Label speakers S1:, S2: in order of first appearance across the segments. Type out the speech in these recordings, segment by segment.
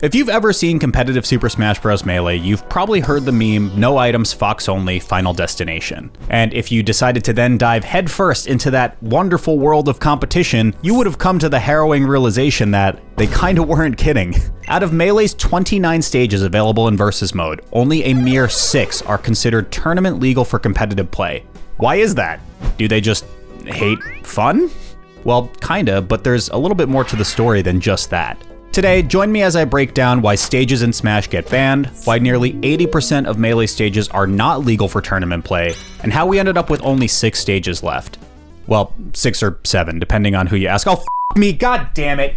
S1: If you've ever seen competitive Super Smash Bros. Melee, you've probably heard the meme, no items, Fox only, final destination. And if you decided to then dive headfirst into that wonderful world of competition, you would have come to the harrowing realization that they kinda weren't kidding. Out of Melee's 29 stages available in Versus mode, only a mere 6 are considered tournament legal for competitive play. Why is that? Do they just hate fun? Well, kinda, but there's a little bit more to the story than just that. Today, join me as I break down why stages in Smash get banned, why nearly 80% of Melee stages are not legal for tournament play, and how we ended up with only 6 stages left. Well, 6 or 7, depending on who you ask. Oh, f me, god damn it!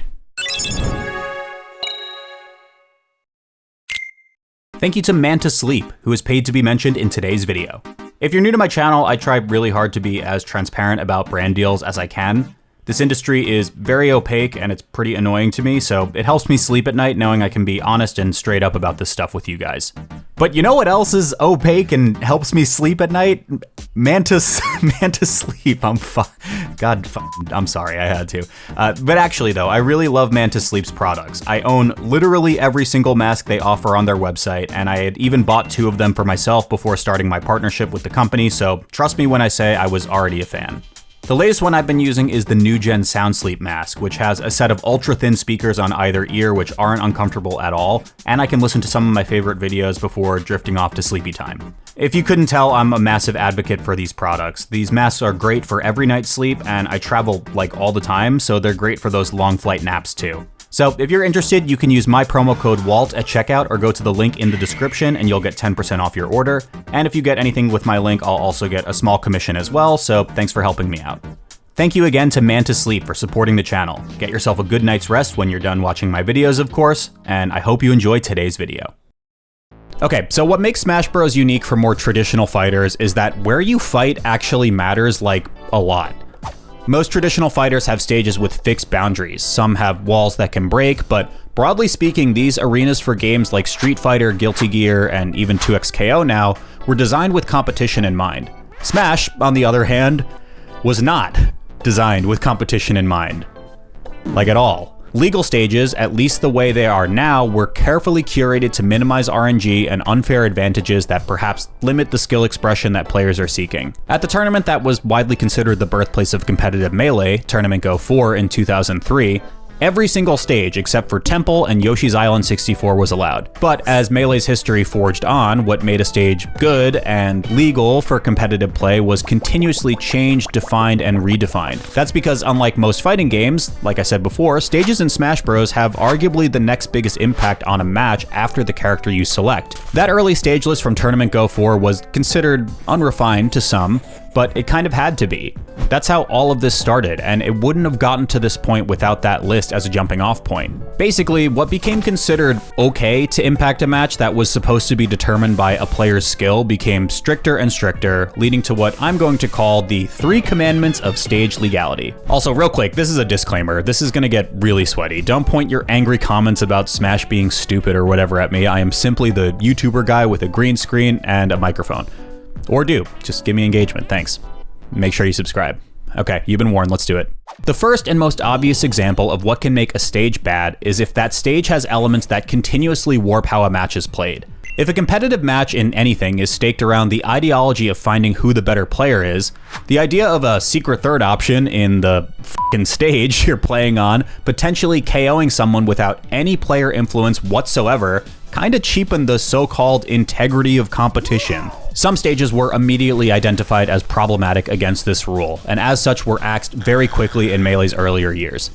S1: Thank you to Manta Sleep, who is paid to be mentioned in today's video. If you're new to my channel, I try really hard to be as transparent about brand deals as I can. This industry is very opaque and it's pretty annoying to me, so it helps me sleep at night knowing I can be honest and straight up about this stuff with you guys. But you know what else is opaque and helps me sleep at night? Manta Sleep. I'm sorry, I had to. But actually though, I really love Manta Sleep's products. I own literally every single mask they offer on their website, and I had even bought 2 of them for myself before starting my partnership with the company, so trust me when I say I was already a fan. The latest one I've been using is the new gen Sound Sleep mask, which has a set of ultra thin speakers on either ear which aren't uncomfortable at all, and I can listen to some of my favorite videos before drifting off to sleepy time. If you couldn't tell, I'm a massive advocate for these products. These masks are great for every night's sleep, and I travel like all the time, so they're great for those long flight naps too. So if you're interested, you can use my promo code WALT at checkout or go to the link in the description and you'll get 10% off your order. And if you get anything with my link, I'll also get a small commission as well, so thanks for helping me out. Thank you again to Manta Sleep for supporting the channel. Get yourself a good night's rest when you're done watching my videos, of course, and I hope you enjoy today's video. Okay, so what makes Smash Bros. Unique for more traditional fighters is that where you fight actually matters, like, a lot. Most traditional fighters have stages with fixed boundaries. Some have walls that can break, but broadly speaking, these arenas for games like Street Fighter, Guilty Gear, and even 2XKO now were designed with competition in mind. Smash, on the other hand, was not designed with competition in mind. Like at all. Legal stages, at least the way they are now, were carefully curated to minimize RNG and unfair advantages that perhaps limit the skill expression that players are seeking. At the tournament that was widely considered the birthplace of competitive Melee, Tournament Go 4 in 2003, every single stage except for Temple and Yoshi's Island 64 was allowed. But as Melee's history forged on, what made a stage good and legal for competitive play was continuously changed, defined, and redefined. That's because unlike most fighting games, like I said before, stages in Smash Bros. Have arguably the next biggest impact on a match after the character you select. That early stage list from Tournament Go 4 was considered unrefined to some, but it kind of had to be. That's how all of this started, and it wouldn't have gotten to this point without that list as a jumping off point. Basically, what became considered okay to impact a match that was supposed to be determined by a player's skill became stricter and stricter, leading to what I'm going to call the 3 commandments of stage legality. Also, real quick, this is a disclaimer. This is gonna get really sweaty. Don't point your angry comments about Smash being stupid or whatever at me. I am simply the YouTuber guy with a green screen and a microphone. Or do, just give me engagement, thanks. Make sure you subscribe. Okay, you've been warned, let's do it. The first and most obvious example of what can make a stage bad is if that stage has elements that continuously warp how a match is played. If a competitive match in anything is staked around the ideology of finding who the better player is, the idea of a secret third option in the f***ing stage you're playing on potentially KOing someone without any player influence whatsoever kinda cheapened the so-called integrity of competition. Some stages were immediately identified as problematic against this rule, and as such were axed very quickly in Melee's earlier years.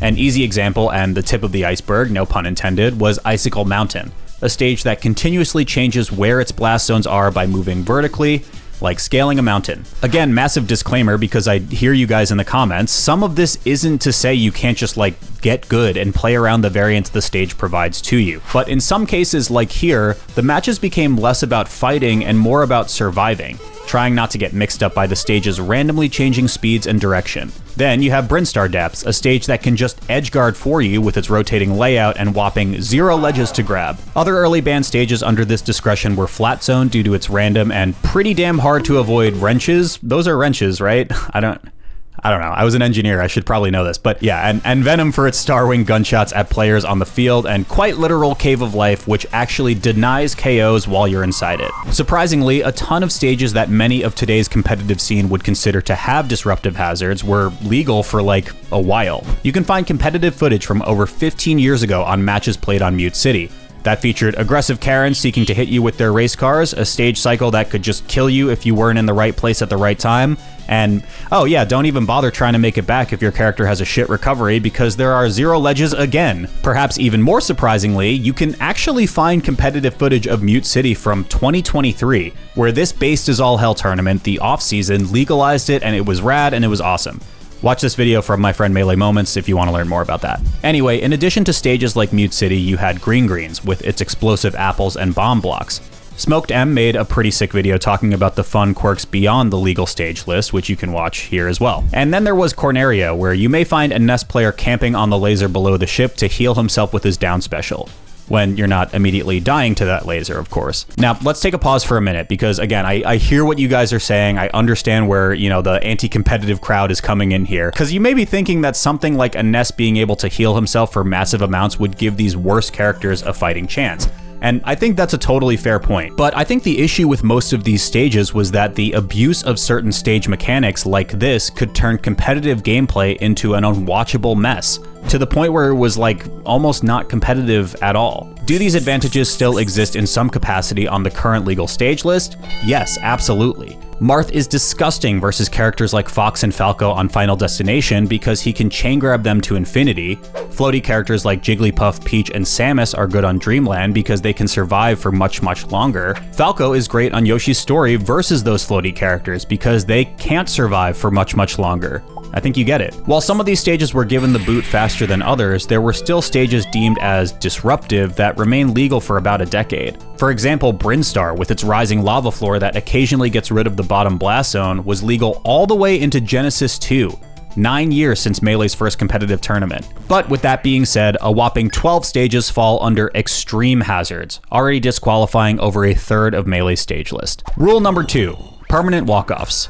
S1: An easy example, and the tip of the iceberg, no pun intended, was Icicle Mountain, a stage that continuously changes where its blast zones are by moving vertically, like scaling a mountain. Again, massive disclaimer because I hear you guys in the comments, some of this isn't to say you can't just like get good and play around the variants the stage provides to you. But in some cases, like here, the matches became less about fighting and more about surviving, trying not to get mixed up by the stage's randomly changing speeds and direction. Then you have Brinstar Depths, a stage that can just edgeguard for you with its rotating layout and whopping 0 ledges to grab. Other early banned stages under this discretion were Flat Zone due to its random and pretty damn hard to avoid wrenches. Those are wrenches, right? I I don't know. I was an engineer. I should probably know this. But yeah, and Venom for its Starwing gunshots at players on the field, and quite literal Cave of Life, which actually denies KOs while you're inside it. Surprisingly, a ton of stages that many of today's competitive scene would consider to have disruptive hazards were legal for like a while. You can find competitive footage from over 15 years ago on matches played on Mute City. That featured aggressive Karens seeking to hit you with their race cars, a stage cycle that could just kill you if you weren't in the right place at the right time, and oh yeah, don't even bother trying to make it back if your character has a shit recovery, because there are 0 ledges again. Perhaps even more surprisingly, you can actually find competitive footage of Mute City from 2023, where this Based Is All Hell tournament, the off-season, legalized it, and it was rad and it was awesome. Watch this video from my friend Melee Moments if you want to learn more about that. Anyway, in addition to stages like Mute City, you had Green Greens with its explosive apples and bomb blocks. Smoked M made a pretty sick video talking about the fun quirks beyond the legal stage list, which you can watch here as well. And then there was Corneria, where you may find a Nest player camping on the laser below the ship to heal himself with his down special. When you're not immediately dying to that laser, of course. Now, let's take a pause for a minute, because again, I hear what you guys are saying. I understand where, you know, the anti-competitive crowd is coming in here, because you may be thinking that something like a Nest being able to heal himself for massive amounts would give these worse characters a fighting chance. And I think that's a totally fair point. But I think the issue with most of these stages was that the abuse of certain stage mechanics like this could turn competitive gameplay into an unwatchable mess, to the point where it was like almost not competitive at all. Do these advantages still exist in some capacity on the current legal stage list? Yes, absolutely. Marth is disgusting versus characters like Fox and Falco on Final Destination because he can chain grab them to infinity. Floaty characters like Jigglypuff, Peach, and Samus are good on Dreamland because they can survive for much longer. Falco is great on Yoshi's Story versus those floaty characters because they can't survive for much longer. I think you get it. While some of these stages were given the boot faster than others, there were still stages deemed as disruptive that remained legal for about a decade. For example, Brinstar, with its rising lava floor that occasionally gets rid of the bottom blast zone, was legal all the way into Genesis 2. 9 years since Melee's first competitive tournament. But with that being said, a whopping 12 stages fall under extreme hazards, already disqualifying over a third of Melee's stage list. Rule number 2, permanent walk-offs.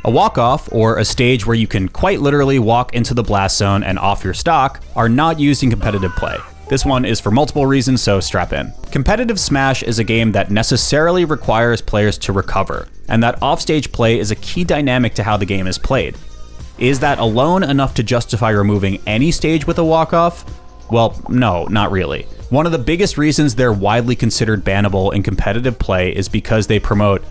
S1: A walk-off, or a stage where you can quite literally walk into the blast zone and off your stock, are not used in competitive play. This one is for multiple reasons, so strap in. Competitive Smash is a game that necessarily requires players to recover, and that offstage play is a key dynamic to how the game is played. Is that alone enough to justify removing any stage with a walk-off? Well, no, not really. One of the biggest reasons they're widely considered bannable in competitive play is because they promote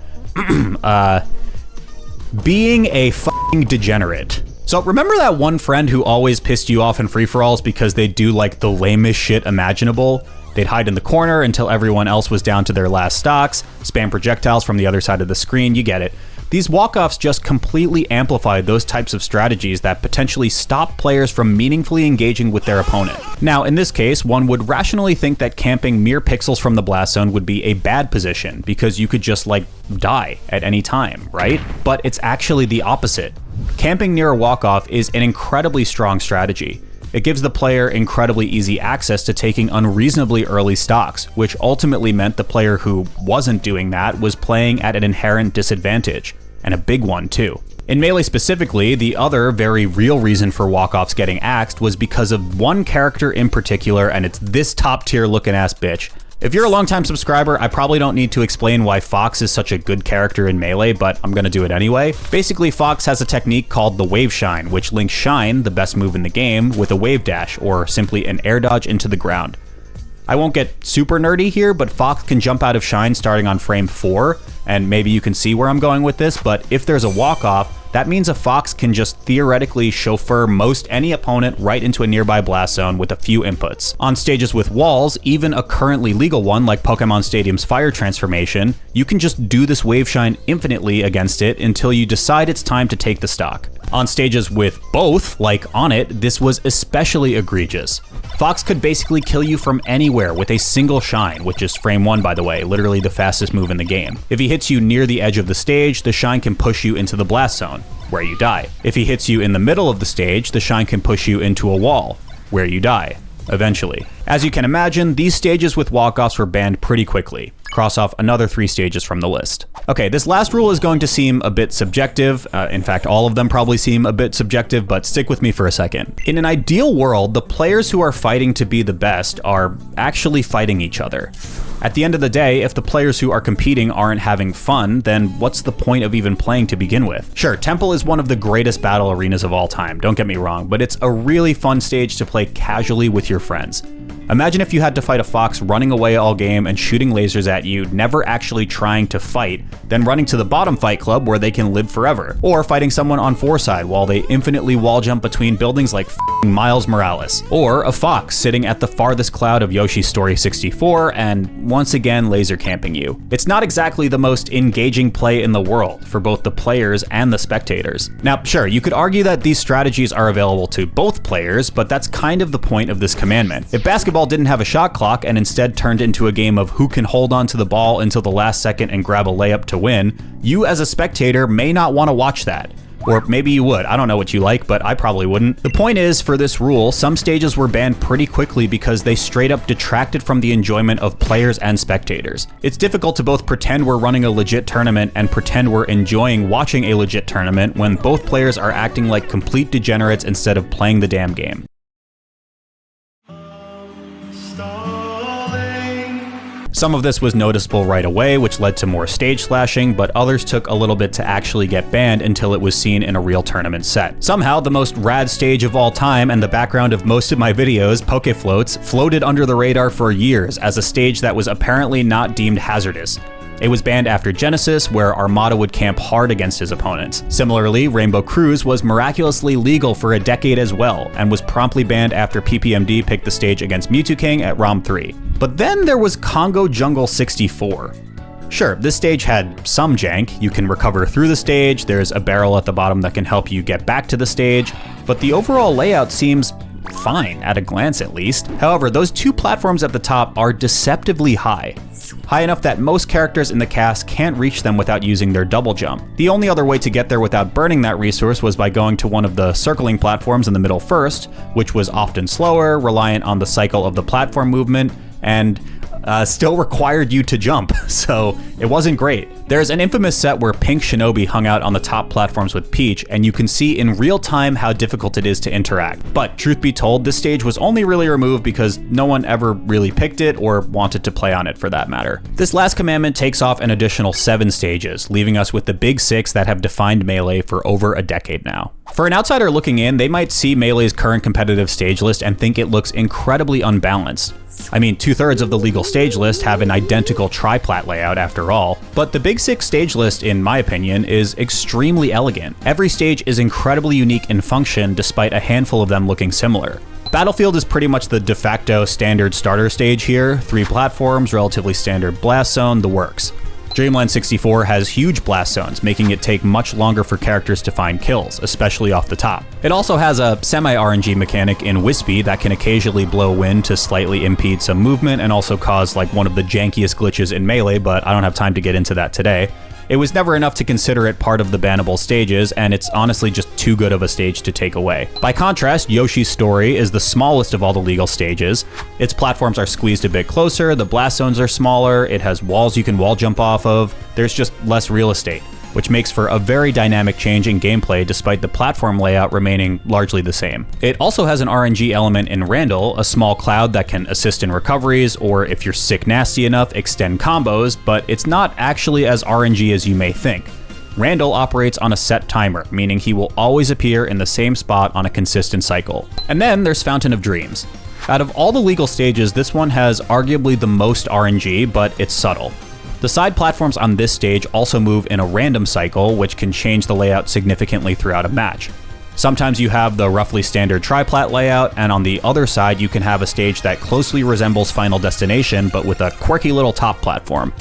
S1: being a f***ing degenerate. So remember that one friend who always pissed you off in free-for-alls because they'd do like the lamest shit imaginable? They'd hide in the corner until everyone else was down to their last stocks, spam projectiles from the other side of the screen, you get it. These walk-offs just completely amplify those types of strategies that potentially stop players from meaningfully engaging with their opponent. Now, in this case, one would rationally think that camping mere pixels from the blast zone would be a bad position because you could just like die at any time, right? But it's actually the opposite. Camping near a walk-off is an incredibly strong strategy. It gives the player incredibly easy access to taking unreasonably early stocks, which ultimately meant the player who wasn't doing that was playing at an inherent disadvantage, and a big one too. In Melee specifically, the other very real reason for walk-offs getting axed was because of one character in particular, and it's this top tier looking ass bitch. If you're a longtime subscriber, I probably don't need to explain why Fox is such a good character in Melee, but I'm gonna do it anyway. Basically, Fox has a technique called the Wave Shine, which links Shine, the best move in the game, with a Wave Dash, or simply an air dodge into the ground. I won't get super nerdy here, but Fox can jump out of Shine starting on frame 4, and maybe you can see where I'm going with this, but if there's a walk-off, that means a Fox can just theoretically chauffeur most any opponent right into a nearby blast zone with a few inputs. On stages with walls, even a currently legal one like Pokémon Stadium's Fire Transformation, you can just do this Wave Shine infinitely against it until you decide it's time to take the stock. On stages with both, like On It, this was especially egregious. Fox could basically kill you from anywhere with a single Shine, which is frame 1 by the way, literally the fastest move in the game. If he hits you near the edge of the stage, the Shine can push you into the blast zone, where you die. If he hits you in the middle of the stage, the Shine can push you into a wall, where you die. eventually. As you can imagine, these stages with walk-offs were banned pretty quickly. Cross off another 3 stages from the list. Okay, this last rule is going to seem a bit subjective. In fact, all of them probably seem a bit subjective, but stick with me for a second. In an ideal world, the players who are fighting to be the best are actually fighting each other. At the end of the day, if the players who are competing aren't having fun, then what's the point of even playing to begin with? Sure, Temple is one of the greatest battle arenas of all time, don't get me wrong, but it's a really fun stage to play casually with your friends. Imagine if you had to fight a fox running away all game and shooting lasers at you, never actually trying to fight, then running to the bottom fight club where they can live forever. Or fighting someone on 4-side while they infinitely wall jump between buildings like f***ing Miles Morales. Or a fox sitting at the farthest cloud of Yoshi's Story 64 and once again laser camping you. It's not exactly the most engaging play in the world for both the players and the spectators. Now, sure, you could argue that these strategies are available to both players, but that's kind of the point of this commandment. If basketball didn't have a shot clock and instead turned into a game of who can hold on to the ball until the last second and grab a layup to win, you as a spectator may not want to watch that. Or maybe you would. I don't know what you like, but I probably wouldn't. The point is, for this rule, some stages were banned pretty quickly because they straight up detracted from the enjoyment of players and spectators. It's difficult to both pretend we're running a legit tournament and pretend we're enjoying watching a legit tournament when both players are acting like complete degenerates instead of playing the damn game. Some of this was noticeable right away, which led to more stage slashing, but others took a little bit to actually get banned until it was seen in a real tournament set. Somehow, the most rad stage of all time and the background of most of my videos, Poké Floats, floated under the radar for years as a stage that was apparently not deemed hazardous. It was banned after Genesis, where Armada would camp hard against his opponents. Similarly, Rainbow Cruise was miraculously legal for a decade as well, and was promptly banned after PPMD picked the stage against Mewtwo King at ROM 3. But then there was Kongo Jungle 64. Sure, this stage had some jank. You can recover through the stage, there's a barrel at the bottom that can help you get back to the stage, but the overall layout seems fine, at a glance at least. However, those 2 platforms at the top are deceptively high. High enough that most characters in the cast can't reach them without using their double jump. The only other way to get there without burning that resource was by going to one of the circling platforms in the middle first, which was often slower, reliant on the cycle of the platform movement, and still required you to jump, so it wasn't great. There's an infamous set where Pink Shinobi hung out on the top platforms with Peach, and you can see in real time how difficult it is to interact. But truth be told, this stage was only really removed because no one ever really picked it or wanted to play on it for that matter. This last commandment takes off an additional 7 stages, leaving us with the big 6 that have defined Melee for over a decade now. For an outsider looking in, they might see Melee's current competitive stage list and think it looks incredibly unbalanced. I mean, 2/3 of the legal stage list have an identical triplat layout after all, but the Big 6 stage list, in my opinion, is extremely elegant. Every stage is incredibly unique in function despite a handful of them looking similar. Battlefield is pretty much the de facto standard starter stage here, 3 platforms, relatively standard blast zone, the works. Dreamland 64 has huge blast zones, making it take much longer for characters to find kills, especially off the top. It also has a semi-RNG mechanic in Wispy that can occasionally blow wind to slightly impede some movement and also cause like one of the jankiest glitches in Melee, but I don't have time to get into that today. It was never enough to consider it part of the bannable stages, and it's honestly just too good of a stage to take away. By contrast, Yoshi's Story is the smallest of all the legal stages. Its platforms are squeezed a bit closer, the blast zones are smaller, it has walls you can wall jump off of, there's just less real estate, which makes for a very dynamic change in gameplay despite the platform layout remaining largely the same. It also has an RNG element in Randall, a small cloud that can assist in recoveries, or if you're sick nasty enough, extend combos, but it's not actually as RNG as you may think. Randall operates on a set timer, meaning he will always appear in the same spot on a consistent cycle. And then there's Fountain of Dreams. Out of all the legal stages, this one has arguably the most RNG, but it's subtle. The side platforms on this stage also move in a random cycle, which can change the layout significantly throughout a match. Sometimes you have the roughly standard triplat layout, and on the other side you can have a stage that closely resembles Final Destination, but with a quirky little top platform.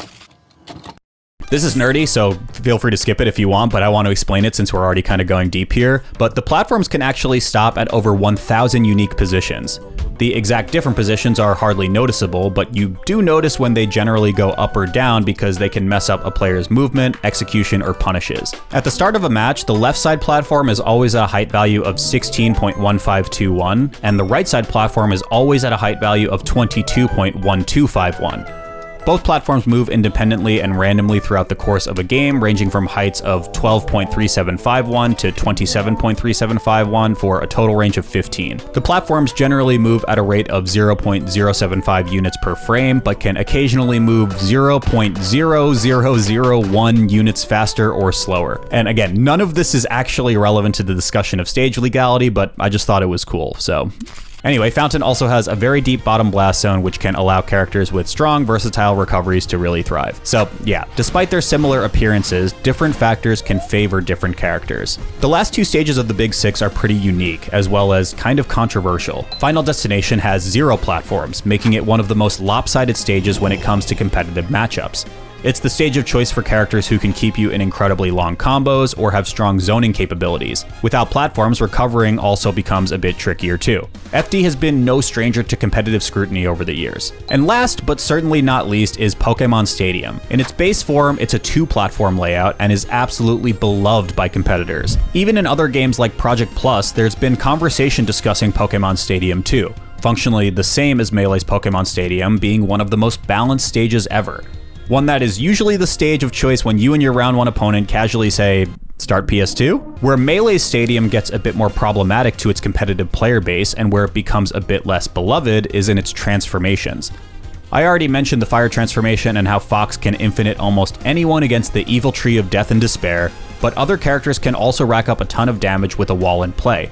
S1: This is nerdy, so feel free to skip it if you want, but I want to explain it since we're already kind of going deep here. But the platforms can actually stop at over 1,000 unique positions. The exact different positions are hardly noticeable, but you do notice when they generally go up or down because they can mess up a player's movement, execution, or punishes. At the start of a match, the left side platform is always at a height value of 16.1521, and the right side platform is always at a height value of 22.1251. Both platforms move independently and randomly throughout the course of a game, ranging from heights of 12.3751 to 27.3751 for a total range of 15. The platforms generally move at a rate of 0.075 units per frame, but can occasionally move 0.0001 units faster or slower. And again, none of this is actually relevant to the discussion of stage legality, but I just thought it was cool, so... Anyway, Fountain also has a very deep bottom blast zone which can allow characters with strong, versatile recoveries to really thrive. So yeah, despite their similar appearances, different factors can favor different characters. The last two stages of the Big Six are pretty unique, as well as kind of controversial. Final Destination has 0 platforms, making it one of the most lopsided stages when it comes to competitive matchups. It's the stage of choice for characters who can keep you in incredibly long combos or have strong zoning capabilities. Without platforms, recovering also becomes a bit trickier too. FD has been no stranger to competitive scrutiny over the years. And last, but certainly not least, is Pokémon Stadium. In its base form, it's a 2-platform layout and is absolutely beloved by competitors. Even in other games like Project Plus, there's been conversation discussing Pokémon Stadium too. Functionally the same as Melee's Pokémon Stadium, being one of the most balanced stages ever. One that is usually the stage of choice when you and your round 1 opponent casually say, start PS2? Where Melee's Stadium gets a bit more problematic to its competitive player base and where it becomes a bit less beloved is in its transformations. I already mentioned the fire transformation and how Fox can infinite almost anyone against the evil tree of death and despair, but other characters can also rack up a ton of damage with a wall in play.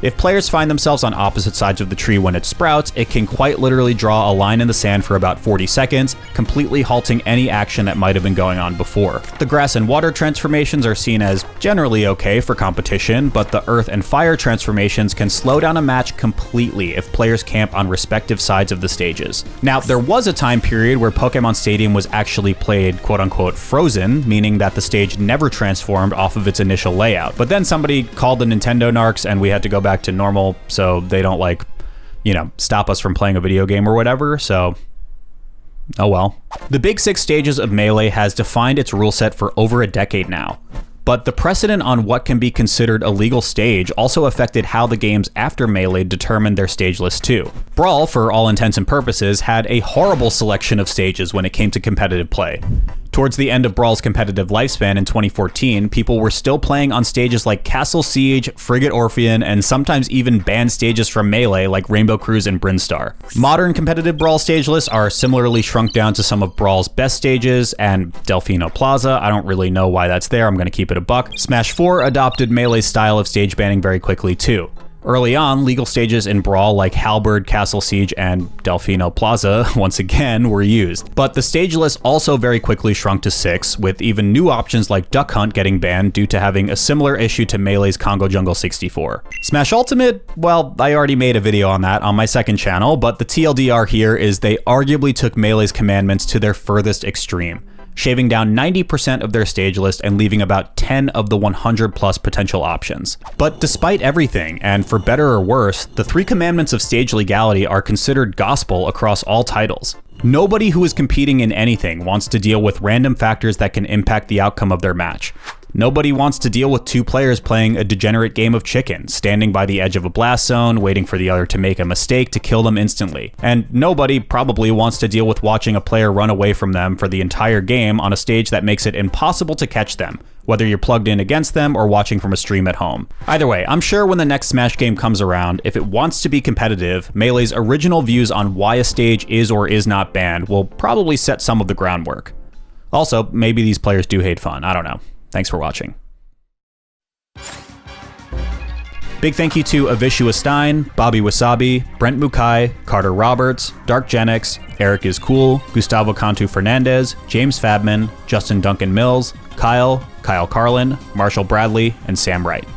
S1: If players find themselves on opposite sides of the tree when it sprouts, it can quite literally draw a line in the sand for about 40 seconds, completely halting any action that might have been going on before. The grass and water transformations are seen as generally okay for competition, but the earth and fire transformations can slow down a match completely if players camp on respective sides of the stages. Now, there was a time period where Pokémon Stadium was actually played quote-unquote frozen, meaning that the stage never transformed off of its initial layout. But then somebody called the Nintendo narcs and we had to go back to normal so they don't stop us from playing a video game or whatever, so oh well. The Big Six stages of Melee has defined its rule set for over a decade now. But the precedent on what can be considered a legal stage also affected how the games after Melee determined their stage list too. Brawl, for all intents and purposes, had a horrible selection of stages when it came to competitive play. Towards the end of Brawl's competitive lifespan in 2014, people were still playing on stages like Castle Siege, Frigate Orpheon, and sometimes even banned stages from Melee like Rainbow Cruise and Brinstar. Modern competitive Brawl stage lists are similarly shrunk down to some of Brawl's best stages, and Delfino Plaza, I don't really know why that's there, I'm gonna keep it a buck. Smash 4 adopted Melee's style of stage banning very quickly too. Early on, legal stages in Brawl like Halberd, Castle Siege, and Delfino Plaza, once again, were used. But the stage list also very quickly shrunk to 6, with even new options like Duck Hunt getting banned due to having a similar issue to Melee's Kongo Jungle 64. Smash Ultimate, well, I already made a video on that on my second channel, but the TLDR here is they arguably took Melee's commandments to their furthest extreme, shaving down 90% of their stage list and leaving about 10 of the 100 plus potential options. But despite everything, and for better or worse, the 3 commandments of stage legality are considered gospel across all titles. Nobody who is competing in anything wants to deal with random factors that can impact the outcome of their match. Nobody wants to deal with 2 players playing a degenerate game of chicken, standing by the edge of a blast zone, waiting for the other to make a mistake to kill them instantly. And nobody probably wants to deal with watching a player run away from them for the entire game on a stage that makes it impossible to catch them, whether you're plugged in against them or watching from a stream at home. Either way, I'm sure when the next Smash game comes around, if it wants to be competitive, Melee's original views on why a stage is or is not banned will probably set some of the groundwork. Also, maybe these players do hate fun, I don't know. Thanks for watching. Big thank you to Avishua Stein, Bobby Wasabi, Brent Mukai, Carter Roberts, Dark Genix, Eric is Cool, Gustavo Cantu Fernandez, James Fabman, Justin Duncan Mills, Kyle Carlin, Marshall Bradley, and Sam Wright.